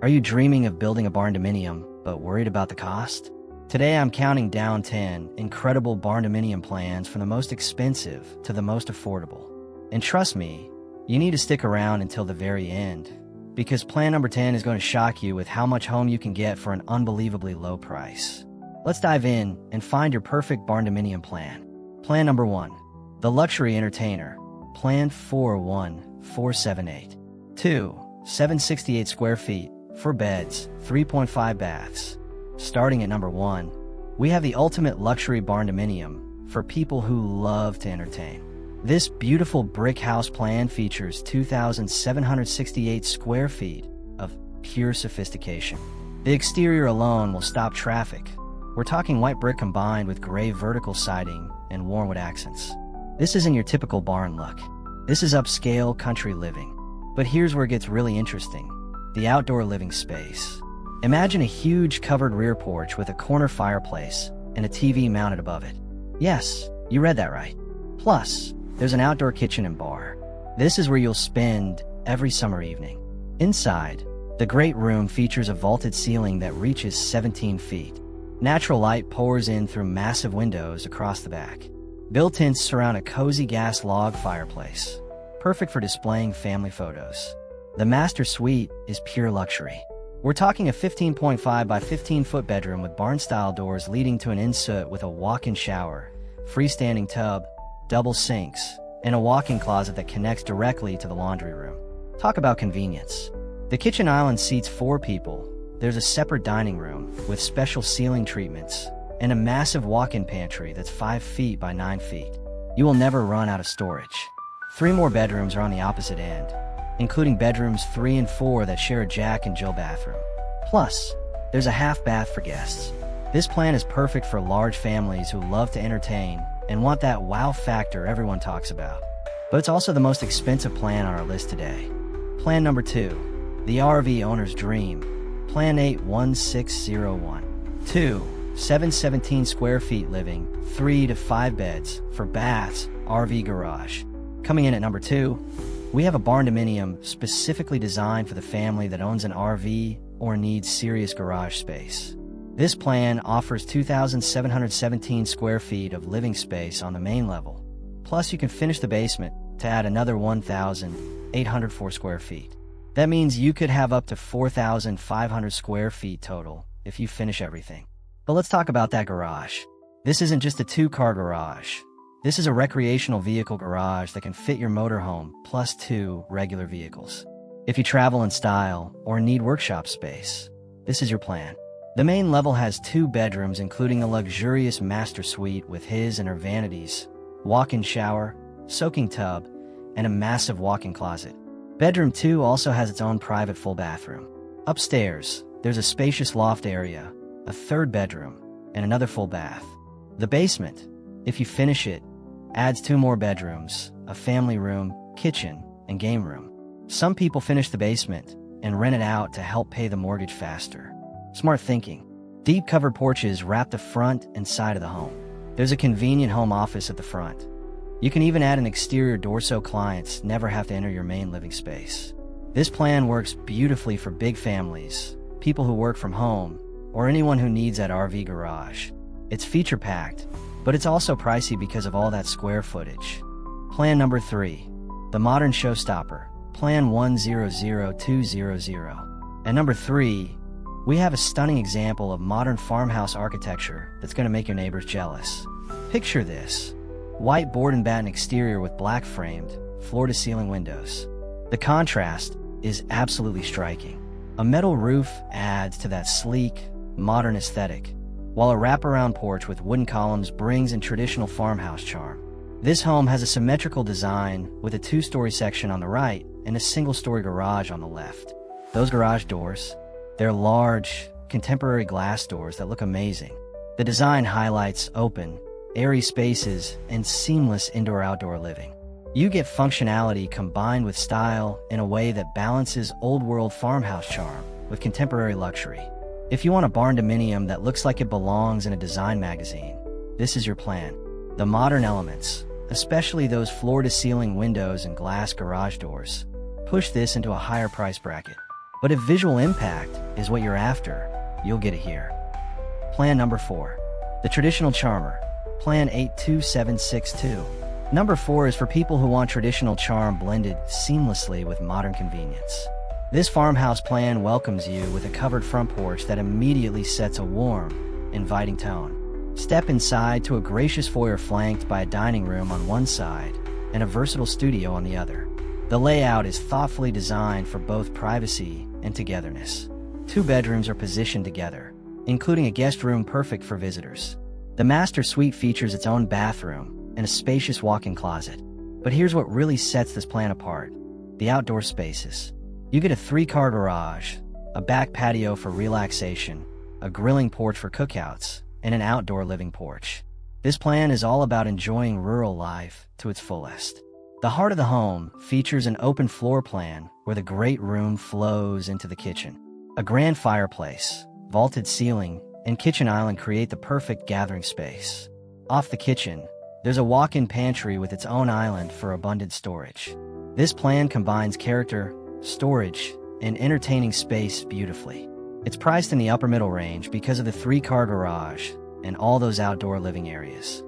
Are you dreaming of building a barndominium, but worried about the cost? Today I'm counting down 10 incredible barndominium plans from the most expensive to the most affordable. And trust me, you need to stick around until the very end, because plan number 10 is going to shock you with how much home you can get for an unbelievably low price. Let's dive in and find your perfect barndominium plan. Plan number 1. The Luxury Entertainer. Plan 41478. 2. 768 square feet, 4 beds, 3.5 baths. Starting at number 1, we have the ultimate luxury barndominium for people who love to entertain. This beautiful brick house plan features 2,768 square feet of pure sophistication. The exterior alone will stop traffic. We're talking white brick combined with gray vertical siding and warm wood accents. This isn't your typical barn look. This is upscale country living. But here's where it gets really interesting. The outdoor living space. Imagine a huge covered rear porch with a corner fireplace and a TV mounted above it. Yes, you read that right. Plus, there's an outdoor kitchen and bar. This is where you'll spend every summer evening. Inside, the great room features a vaulted ceiling that reaches 17 feet. Natural light pours in through massive windows across the back. Built-ins surround a cozy gas log fireplace, perfect for displaying family photos. The master suite is pure luxury. We're talking a 15.5 by 15 foot bedroom with barn-style doors leading to an ensuite with a walk-in shower, freestanding tub, double sinks, and a walk-in closet that connects directly to the laundry room. Talk about convenience. The kitchen island seats 4 people. There's a separate dining room with special ceiling treatments and a massive walk-in pantry that's 5 feet by 9 feet. You will never run out of storage. 3 more bedrooms are on the opposite end, including bedrooms 3 and 4 that share a Jack and Jill bathroom. Plus, there's a half bath for guests. This plan is perfect for large families who love to entertain and want that wow factor everyone talks about. But it's also the most expensive plan on our list today. Plan number 2, the RV owner's dream. Plan 81601. 2. 717 square feet living, 3 to 5 beds, for baths, RV garage. Coming in at number 2, we have a barndominium specifically designed for the family that owns an RV or needs serious garage space. This plan offers 2,717 square feet of living space on the main level. Plus, you can finish the basement to add another 1,804 square feet. That means you could have up to 4,500 square feet total if you finish everything. But let's talk about that garage. This isn't just a 2-car garage. This is a recreational vehicle garage that can fit your motorhome plus 2 regular vehicles. If you travel in style or need workshop space, this is your plan. The main level has 2 bedrooms, including a luxurious master suite with his and her vanities, walk-in shower, soaking tub, and a massive walk-in closet. Bedroom 2 also has its own private full bathroom. Upstairs, there's a spacious loft area, a 3rd bedroom, and another full bath. The basement, if you finish it, adds 2 more bedrooms, a family room, kitchen, and game room. Some people finish the basement and rent it out to help pay the mortgage faster. Smart thinking. Deep covered porches wrap the front and side of the home. There's a convenient home office at the front. You can even add an exterior door so clients never have to enter your main living space. This plan works beautifully for big families, people who work from home, or anyone who needs that RV garage. It's feature-packed, but it's also pricey because of all that square footage. Plan number 3, the modern Showstopper, Plan 100200. At number 3, we have a stunning example of modern farmhouse architecture that's going to make your neighbors jealous. Picture this. White board and batten exterior with black framed, floor-to-ceiling windows. The contrast is absolutely striking. A metal roof adds to that sleek, modern aesthetic, while a wraparound porch with wooden columns brings in traditional farmhouse charm. This home has a symmetrical design with a 2-story section on the right and a single-story garage on the left. Those garage doors, they're large, contemporary glass doors that look amazing. The design highlights open, airy spaces, and seamless indoor-outdoor living. You get functionality combined with style in a way that balances old-world farmhouse charm with contemporary luxury. If you want a barndominium that looks like it belongs in a design magazine, this is your plan. The modern elements, especially those floor-to-ceiling windows and glass garage doors, push this into a higher price bracket. But if visual impact is what you're after, you'll get it here. Plan number 4. The traditional charmer. Plan 82762. Number 4 is for people who want traditional charm blended seamlessly with modern convenience. This farmhouse plan welcomes you with a covered front porch that immediately sets a warm, inviting tone. Step inside to a gracious foyer flanked by a dining room on one side and a versatile studio on the other. The layout is thoughtfully designed for both privacy and togetherness. 2 bedrooms are positioned together, including a guest room perfect for visitors. The master suite features its own bathroom and a spacious walk-in closet. But here's what really sets this plan apart: the outdoor spaces. You get a 3-car garage, a back patio for relaxation, a grilling porch for cookouts, and an outdoor living porch. This plan is all about enjoying rural life to its fullest. The heart of the home features an open floor plan where the great room flows into the kitchen. A grand fireplace, vaulted ceiling, and kitchen island create the perfect gathering space. Off the kitchen, there's a walk-in pantry with its own island for abundant storage. This plan combines character, storage, and entertaining space beautifully. It's priced in the upper middle range because of the 3-car garage and all those outdoor living areas.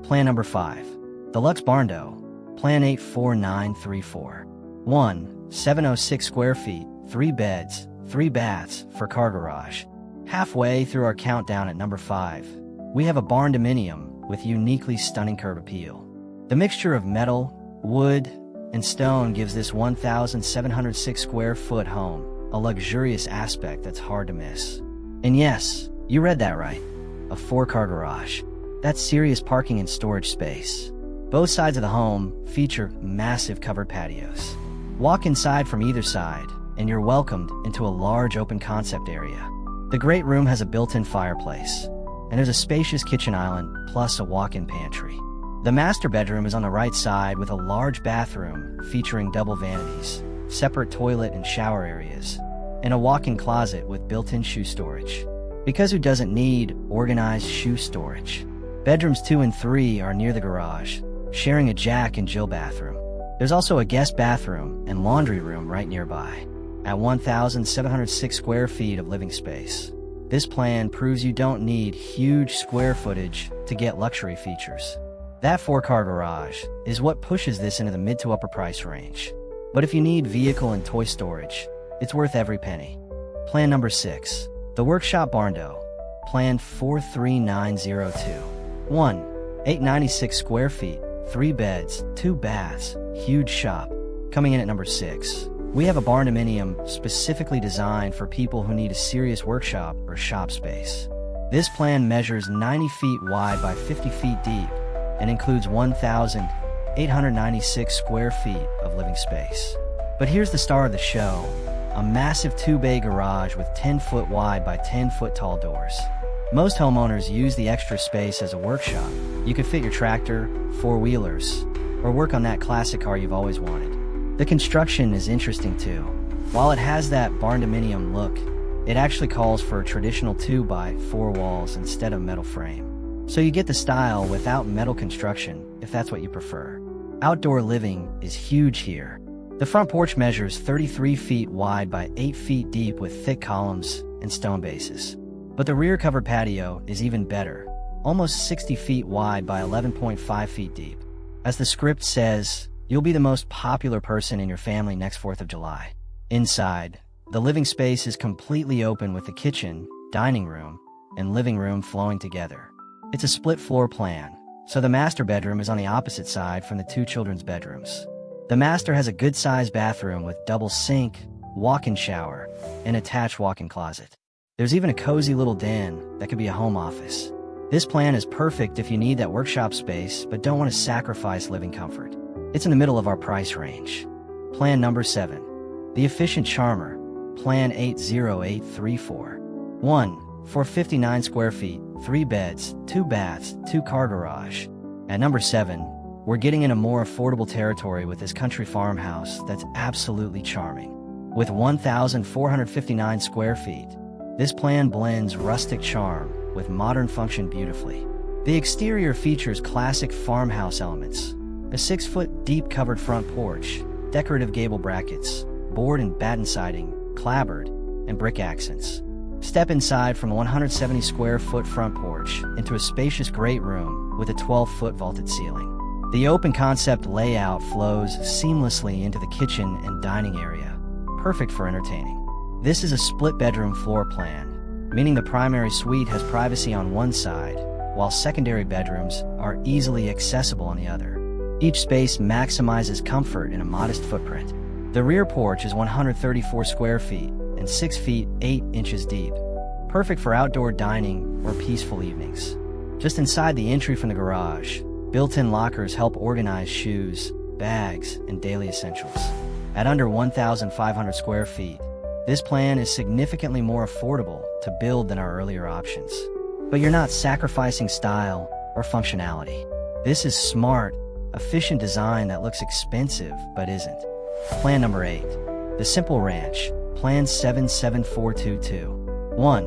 Plan number 5. The Luxe Barndo. Plan 84934. 1. 706 square feet, 3 beds, 3 baths for car garage. Halfway through our countdown at number 5, we have a Barndominium with uniquely stunning curb appeal. The mixture of metal, wood, and stone gives this 1,706 square foot home a luxurious aspect that's hard to miss. And yes, you read that right, a 4-car garage. That's serious parking and storage space. Both sides of the home feature massive covered patios. Walk inside from either side, and you're welcomed into a large open concept area. The great room has a built-in fireplace, and there's a spacious kitchen island plus a walk-in pantry. The master bedroom is on the right side with a large bathroom featuring double vanities, separate toilet and shower areas, and a walk-in closet with built-in shoe storage. Because who doesn't need organized shoe storage? Bedrooms 2 and 3 are near the garage, sharing a Jack and Jill bathroom. There's also a guest bathroom and laundry room right nearby. At 1,706 square feet of living space, this plan proves you don't need huge square footage to get luxury features. That 4-car garage is what pushes this into the mid to upper price range. But if you need vehicle and toy storage, it's worth every penny. Plan number 6. The Workshop Barndo. Plan 43902. 1. 896 square feet, 3 beds, 2 baths, huge shop. Coming in at number 6, we have a Barndominium specifically designed for people who need a serious workshop or shop space. This plan measures 90 feet wide by 50 feet deep and includes 1,896 square feet of living space. But here's the star of the show, a massive 2-bay garage with 10-foot wide by 10-foot tall doors. Most homeowners use the extra space as a workshop. You could fit your tractor, 4-wheelers, or work on that classic car you've always wanted. The construction is interesting too. While it has that Barndominium look, it actually calls for a traditional 2x4 walls instead of metal frame. So you get the style without metal construction, if that's what you prefer. Outdoor living is huge here. The front porch measures 33 feet wide by 8 feet deep with thick columns and stone bases. But the rear covered patio is even better, almost 60 feet wide by 11.5 feet deep. As the script says, you'll be the most popular person in your family next 4th of July. Inside, the living space is completely open with the kitchen, dining room, and living room flowing together. It's a split floor plan, so the master bedroom is on the opposite side from the 2 children's bedrooms. The master has a good-sized bathroom with double sink, walk-in shower, and attached walk-in closet. There's even a cozy little den that could be a home office. This plan is perfect if you need that workshop space but don't want to sacrifice living comfort. It's in the middle of our price range. Plan number 7. The Efficient Charmer. Plan 80834. 1. 459 square feet, 3 beds, 2 baths, 2-car garage. At number 7, we're getting in a more affordable territory with this country farmhouse that's absolutely charming. With 1,459 square feet, this plan blends rustic charm with modern function beautifully. The exterior features classic farmhouse elements, a 6-foot deep covered front porch, decorative gable brackets, board and batten siding, clapboard, and brick accents. Step inside from a 170 square foot front porch into a spacious great room with a 12-foot vaulted ceiling. The open concept layout flows seamlessly into the kitchen and dining area, perfect for entertaining. This is a split bedroom floor plan, meaning the primary suite has privacy on one side, while secondary bedrooms are easily accessible on the other. Each space maximizes comfort in a modest footprint. The rear porch is 134 square feet and 6 feet 8 inches deep, perfect for outdoor dining or peaceful evenings. Just inside the entry from the garage, built-in lockers help organize shoes, bags, and daily essentials. At under 1,500 square feet, this plan is significantly more affordable to build than our earlier options. But you're not sacrificing style or functionality. This is smart, efficient design that looks expensive but isn't. Plan number 8. The Simple Ranch, Plan 77422. 1.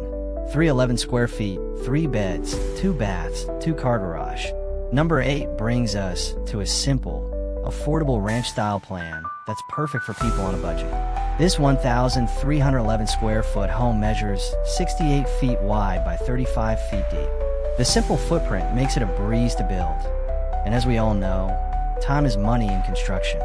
311 square feet, 3 beds, 2 baths, 2-car garage. Number 8 brings us to a simple, affordable ranch-style plan that's perfect for people on a budget. This 1,311 square foot home measures 68 feet wide by 35 feet deep. The simple footprint makes it a breeze to build. And as we all know, time is money in construction.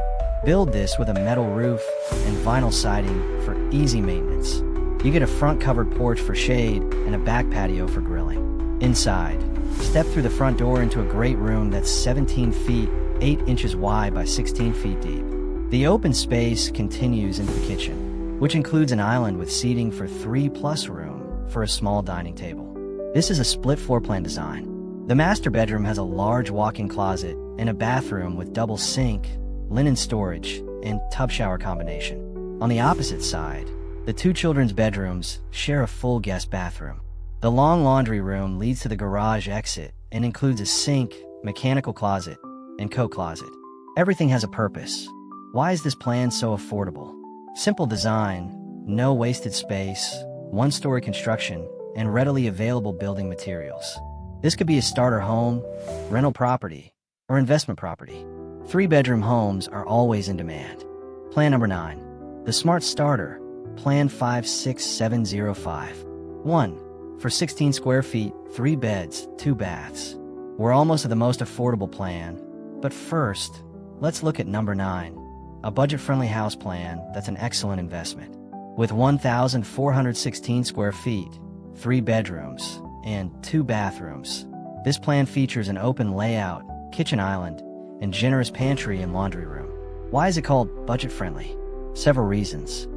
Build this with a metal roof and vinyl siding for easy maintenance. You get a front covered porch for shade and a back patio for grilling. Inside, step through the front door into a great room that's 17 feet 8 inches wide by 16 feet deep. The open space continues into the kitchen, which includes an island with seating for 3+ room for a small dining table. This is a split floor plan design. The master bedroom has a large walk-in closet and a bathroom with double sink, linen storage, and tub shower combination. On the opposite side, the 2 children's bedrooms share a full guest bathroom. The long laundry room leads to the garage exit and includes a sink, mechanical closet, and coat closet. Everything has a purpose. Why is this plan so affordable? Simple design, no wasted space, 1-story construction, and readily available building materials. This could be a starter home, rental property, or investment property. 3-bedroom homes are always in demand. Plan number 9. The Smart Starter, Plan 56705. 1. For 16 square feet, 3 beds, 2 baths. We're almost at the most affordable plan, but first, let's look at number 9. A budget-friendly house plan that's an excellent investment. With 1,416 square feet, 3 bedrooms, and 2 bathrooms, this plan features an open layout, kitchen island, and generous pantry and laundry room. Why is it called budget-friendly? Several reasons.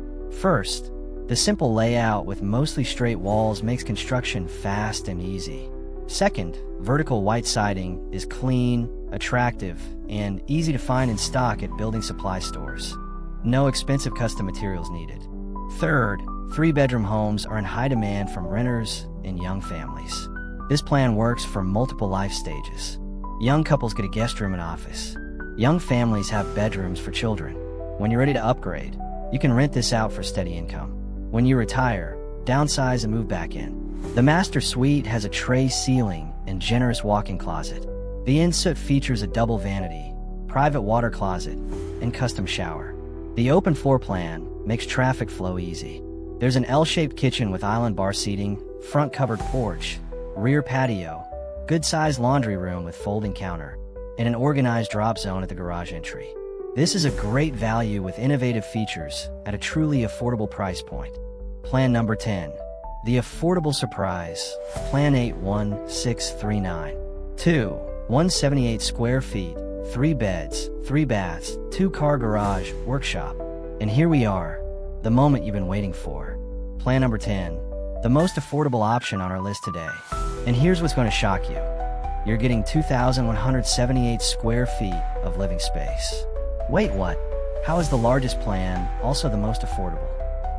First, the simple layout with mostly straight walls makes construction fast and easy. Second, vertical white siding is clean, attractive, and easy to find in stock at building supply stores. No expensive custom materials needed. Third, 3-bedroom homes are in high demand from renters and young families. This plan works for multiple life stages. Young couples get a guest room and office. Young families have bedrooms for children. When you're ready to upgrade, you can rent this out for steady income. When you retire, downsize and move back in. The master suite has a tray ceiling and generous walk-in closet. The in-suite features a double vanity, private water closet, and custom shower. The open floor plan makes traffic flow easy. There's an L-shaped kitchen with island bar seating, front covered porch, rear patio, good-sized laundry room with folding counter, and an organized drop zone at the garage entry. This is a great value with innovative features at a truly affordable price point. Plan number 10. The Affordable Surprise, Plan 81639. 2. 178 square feet, 3 beds, 3 baths, 2-car garage, workshop. And here we are, the moment you've been waiting for. Plan number 10. The most affordable option on our list today. And here's what's going to shock you. You're getting 2,178 square feet of living space. Wait, what? How is the largest plan also the most affordable?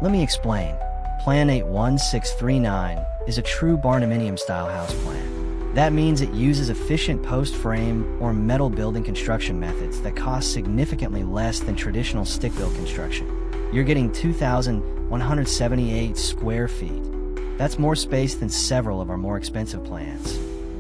Let me explain. Plan 81639 is a true Barndominium style house plan. That means it uses efficient post-frame or metal building construction methods that cost significantly less than traditional stick-built construction. You're getting 2,178 square feet. That's more space than several of our more expensive plans.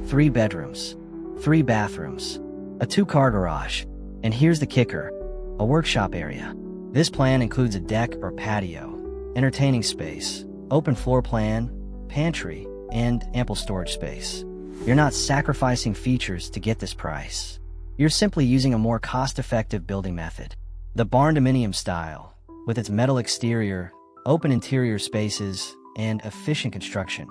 3 bedrooms, 3 bathrooms, a 2-car garage, and here's the kicker, a workshop area. This plan includes a deck or patio, entertaining space, open floor plan, pantry, and ample storage space. You're not sacrificing features to get this price. You're simply using a more cost-effective building method. The Barndominium style, with its metal exterior, open interior spaces, and efficient construction,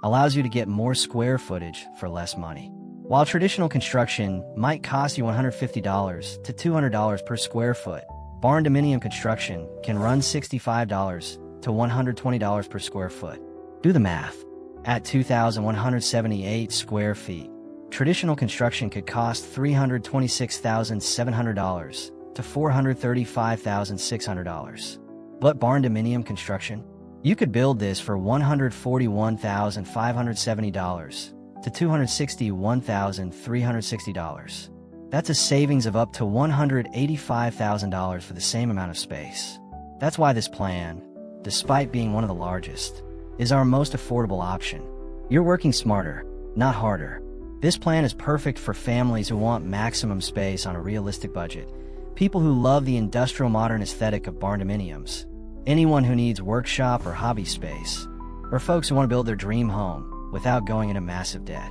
allows you to get more square footage for less money. While traditional construction might cost you $150 to $200 per square foot, Barndominium construction can run $65 to $120 per square foot. Do the math. At 2,178 square feet, traditional construction could cost $326,700 to $435,600. But Barndominium construction? You could build this for $141,570 to $261,360. That's a savings of up to $185,000 for the same amount of space. That's why this plan, despite being one of the largest, is our most affordable option. You're working smarter, not harder. This plan is perfect for families who want maximum space on a realistic budget, people who love the industrial modern aesthetic of Barndominiums, anyone who needs workshop or hobby space, or folks who want to build their dream home without going into massive debt.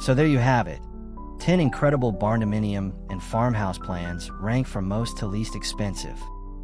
So there you have it. 10 incredible Barndominium and farmhouse plans rank from most to least expensive.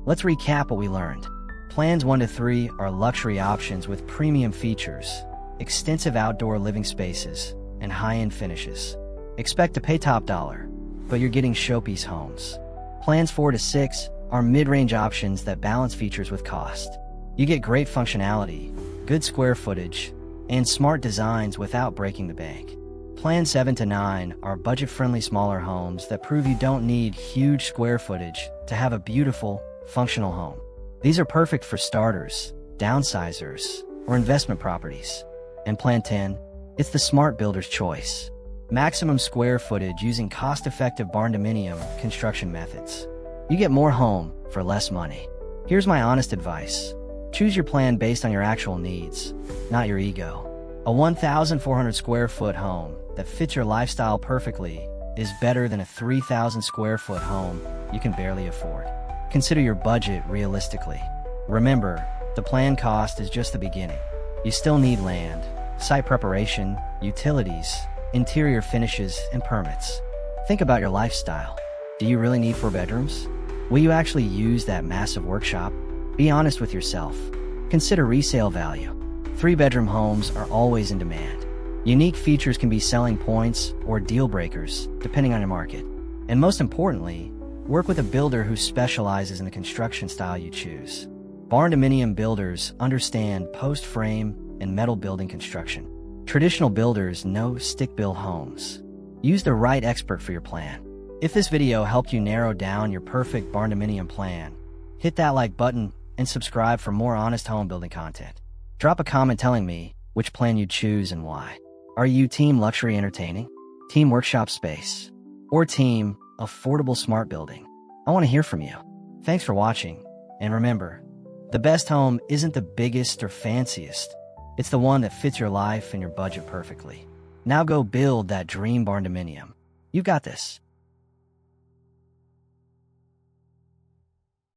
Let's recap what we learned. Plans 1 to 3 are luxury options with premium features, extensive outdoor living spaces, and high-end finishes. Expect to pay top dollar, but you're getting showpiece homes. Plans 4 to 6 are mid-range options that balance features with cost. You get great functionality, good square footage, and smart designs without breaking the bank. Plans 7 to 9 are budget-friendly smaller homes that prove you don't need huge square footage to have a beautiful, functional home. These are perfect for starters, downsizers, or investment properties. And Plan 10, it's the smart builder's choice. Maximum square footage using cost-effective Barndominium construction methods. You get more home for less money. Here's my honest advice. Choose your plan based on your actual needs, not your ego. A 1,400 square foot home that fits your lifestyle perfectly is better than a 3,000 square foot home you can barely afford. Consider your budget realistically. Remember, the plan cost is just the beginning. You still need land, site preparation, utilities, interior finishes, and permits. Think about your lifestyle. Do you really need 4 bedrooms? Will you actually use that massive workshop? Be honest with yourself. Consider resale value. 3-bedroom homes are always in demand. Unique features can be selling points or deal breakers, depending on your market. And most importantly, work with a builder who specializes in the construction style you choose. Barndominium builders understand post-frame and metal building construction. Traditional builders know stick-built homes. Use the right expert for your plan. If this video helped you narrow down your perfect Barndominium plan, hit that like button and subscribe for more honest home building content. Drop a comment telling me which plan you'd choose and why. Are you team luxury entertaining, team workshop space, or team affordable smart building? I want to hear from you. Thanks for watching, and remember, the best home isn't the biggest or fanciest. It's the one that fits your life and your budget perfectly. Now go build that dream Barndominium. You've got this.